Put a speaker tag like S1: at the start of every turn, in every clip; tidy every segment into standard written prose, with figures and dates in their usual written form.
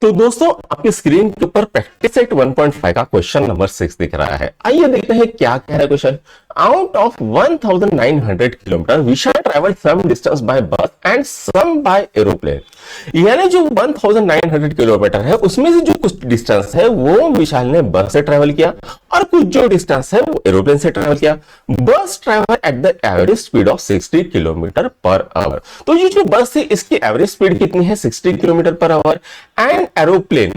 S1: तो दोस्तों आपकी स्क्रीन के ऊपर प्रैक्टिस सेट 1.5 का क्वेश्चन नंबर 6 दिख रहा है। आइए देखते हैं क्या कह रहा है question. Out of 1900 kilometre we shall travel some distance by bus and some by aeroplane. यानी जो 1900 किलोमीटर है उसमें से जो कुछ डिस्टेंस है वो विशाल ने बस से ट्रैवल किया और कुछ जो डिस्टेंस है वो एरोप्लेन से ट्रैवल किया। बस travel at the average speed of 60 kilometre per our. तो ये जो बस है इसकी एवरेज स्पीड कितनी है 60 kilometre per our and aeroplane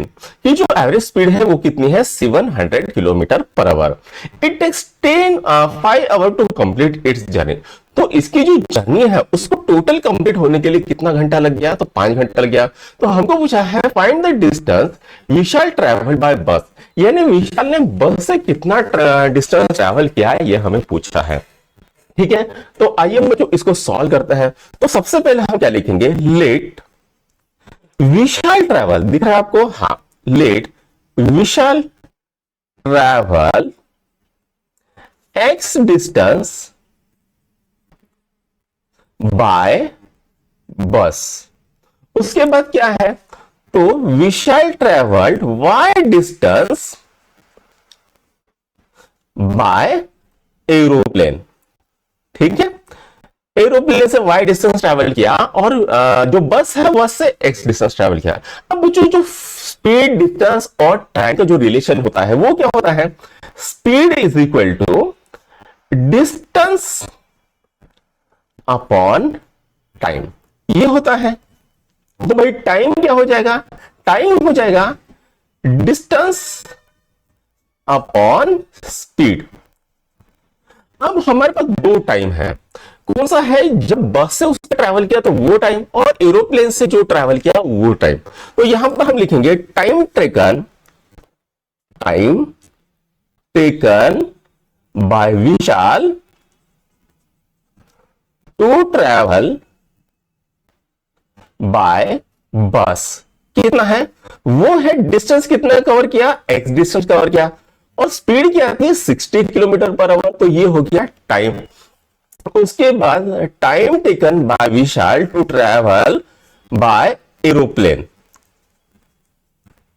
S1: की जो एवरेज स्पीड है वो कितनी है 700 kilometre per hour. It takes 5 hour to complete its journey. तो इसकी जो जर्नी है उसको टोटल कंप्लीट होने के लिए कितना घंटा लग गया, तो 5 घंटा लग गया। तो हमको पूछा है find the distance Vishal travel by bus, यानी विशाल ने बस से कितना डिस्टेंस ट्रैवल किया है ये हमें पूछा है। ठीक है, तो आइए बच्चों इसको सॉल्व करते हैं। तो सबसे पहले हम क्या लिखेंगे, लेट विशाल ट्रैवल, दिख रहा है आपको, हाँ, let Vishal travel x distance by bus. उसके बाद क्या है, तो Vishal travelled y distance by aeroplane. ठीक है, एरोप्लेन से वाई डिस्टेंस ट्रैवल किया और जो बस है बस से एक्स डिस्टेंस ट्रैवल किया। अब जो स्पीड डिस्टेंस और टाइम का जो रिलेशन होता है वो क्या होता है, speed is equal to distance upon time, ये होता है। तो भाई टाइम क्या हो जाएगा, टाइम हो जाएगा डिस्टेंस अपॉन स्पीड। अब हमारे पास दो टाइम है, कौन सा है, जब बस से उसने ट्रैवल किया तो वो टाइम और एरोप्लेन से जो ट्रैवल किया वो टाइम। तो यहां पर हम लिखेंगे time taken by Vishal to travel by bus कितना है, वो है डिस्टेंस कितना कवर किया, एक्स डिस्टेंस कवर किया और स्पीड क्या आती है 60 किलोमीटर पर आवर। तो ये हो गया टाइम। उसके बाद time taken by Vishal to travel by aeroplane,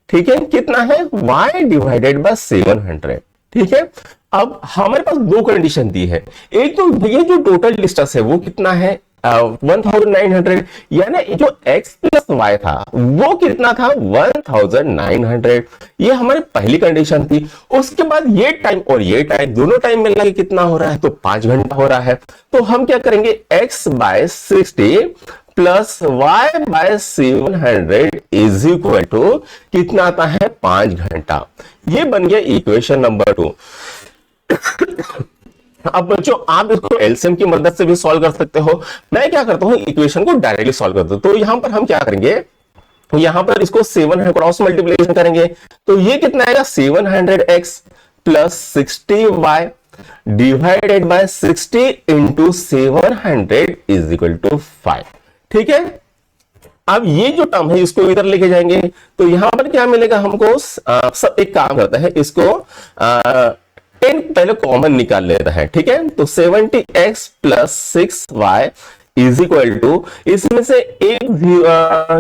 S1: ठीक है, कितना है y डिवाइडेड बाय 700। ठीक है, अब हमारे पास दो कंडीशन दी है। एक तो भैया जो टोटल डिस्टेंस है वो कितना है 1900, यानी जो x प्लस y था वो कितना था 1900, ये हमारी पहली कंडीशन थी। उसके बाद ये टाइम और ये टाइम दोनों टाइम मिला के कितना हो रहा है, तो 5 घंटा हो रहा है। तो हम क्या करेंगे, x by 60 plus y by 700 is equal to कितना आता है 5 घंटा। ये बन गया इक्वेशन नंबर 2। अब बच्चों आप इसको एलसीएम की मदद से भी सॉल्व कर सकते हो। मैं क्या करता हूं, इक्वेशन को डायरेक्टली सॉल्व करता हूं। तो यहां पर हम क्या करेंगे, यहां पर इसको 700 क्रॉस मल्टीप्लिकेशन करेंगे तो ये कितना आएगा 700x plus 60y divided by 60 into 700 is equal to 5। ठीक है, अब ये जो टर्म है इसको इधर लेके जाएंगे तो यहां पर क्या मिलेगा हमको, सब एक काम करता है, इसको 10 पहले कॉमन निकाल लेता है। ठीक है, तो 70x plus 6y is equal to, इसमें से एक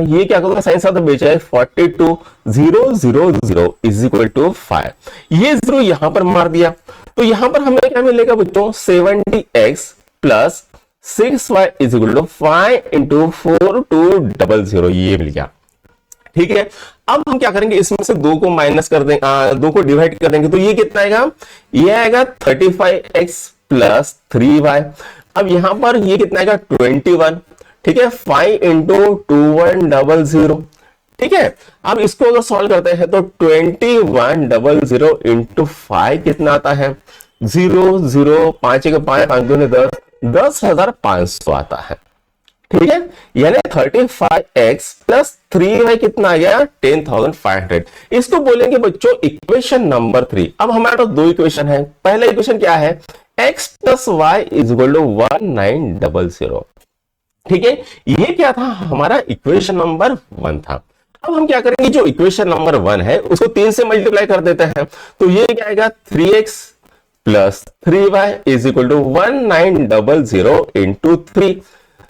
S1: ये क्या करूंगा, साइन साथ बेचा है 42 000 इज इक्वल टू 5। ये 0 यहां पर मार दिया तो यहां पर हमें क्या मिलेगा बच्चों, 70x plus 6y is equal to 5 into 4200, ये मिल गया। ठीक है, अब हम क्या करेंगे, इसमें से 2 को माइनस कर देंगे, 2 को डिवाइड कर देंगे तो ये कितना आएगा, ये आएगा 35x प्लस 3y। अब यहां पर ये कितना आएगा 21। ठीक है, 5 इंटू 2100। ठीक है, अब इसको अगर सॉल्व करते हैं तो 2100 इंटू 5 कितना आता है 0 0 5 के 5 5 दूने 10 10,500 आता है। ठीक है, यानी 35x प्लस 3y कितना आ गया 10,500। इसको बोलेंगे बच्चों इक्वेशन नंबर 3। अब हमारे पास दो इक्वेशन है। पहला इक्वेशन क्या है, x plus y is equal to 1900। ठीक है, ये क्या था हमारा इक्वेशन नंबर 1 था। अब हम क्या करेंगे, जो इक्वेशन नंबर 1 है उसको 3 से मल्टीप्लाई कर देते हैं तो ये क्या आएगा 3x plus 3y is equal to 1900 into 3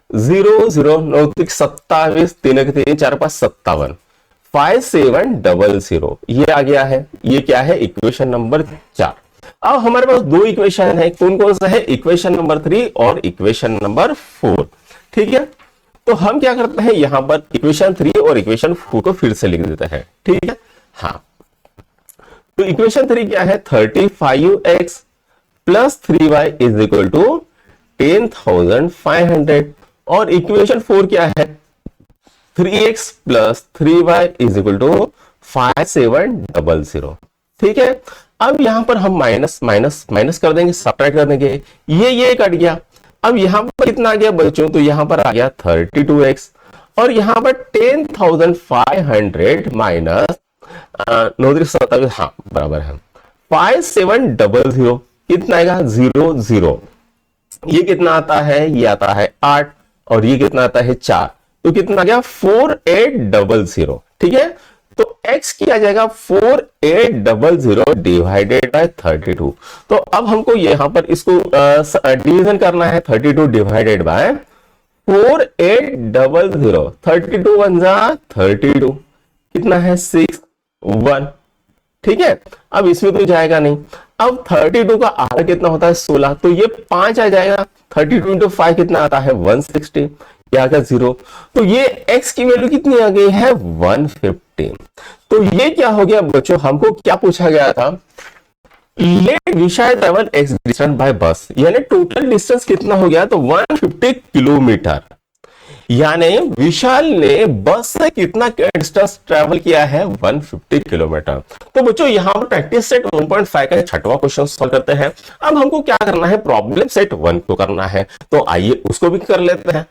S1: 0 0 9 27 3 3 4 5 57 5700 ये आ गया है। ये क्या है? Equation number 4। अब हमारे पास दो इक्वेशन है, कौन कौन सा है? इक्वेशन नंबर 3 और इक्वेशन नंबर 4। ठीक है, तो हम क्या करते हैं, यहां पर इक्वेशन 3 और इक्वेशन 4 को फिर से लिख देते हैं। ठीक है, हाँ, तो इक्वेशन 3 क्या है? 35x plus 3y is equal to 10,500। और इक्वेशन 4 क्या है? 3x plus 3y is equal to 5700। ठीक है, अब यहां पर हम माइनस माइनस माइनस कर देंगे, सब्ट्रैक्ट कर देंगे, ये कट गया। अब यहां पर कितना आ गया बच्चों? तो यहां पर आ गया 32x, और यहां पर 10,500 माइनस 927, हाँ बराबर है 5700। कितना आएगा? 00। ये कितना आता है? ये आता है 8, और ये कितना आता है? 4। तो कितना आ गया? 4800। ठीक है, तो x किया जाएगा 4800 डिवाइडेड बाय 32। तो अब हमको यहां पर इसको डिवीजन करना है। 32 डिवाइडेड बाय 4800, 32 1 जा 32, कितना है? 6 1। ठीक है, अब इसमें तो जाएगा नहीं। अब 32 का आधा कितना होता है? 16, तो ये 5 आ जाएगा। 32 इंटू 5 कितना आता है? 160। ये आ गया 0। तो ये x की वैल्यू कितनी आ गई है? 150। तो ये क्या हो गया बच्चों? हमको क्या पूछा गया था? Let Vishal travel x distance by bus, यानी टोटल डिस्टेंस कितना हो गया? तो 150 किलोमीटर। यानी विशाल ने बस से कितना डिस्टेंस ट्रैवल किया है? 150 किलोमीटर। तो बच्चों यहां पर प्रैक्टिस सेट 1.5 का 6वां क्वेश्चन सॉल्व करते हैं। अब हमको क्या करना है? प्रॉब्लम सेट 1 को करना है, तो आइए उसको भी कर लेते हैं।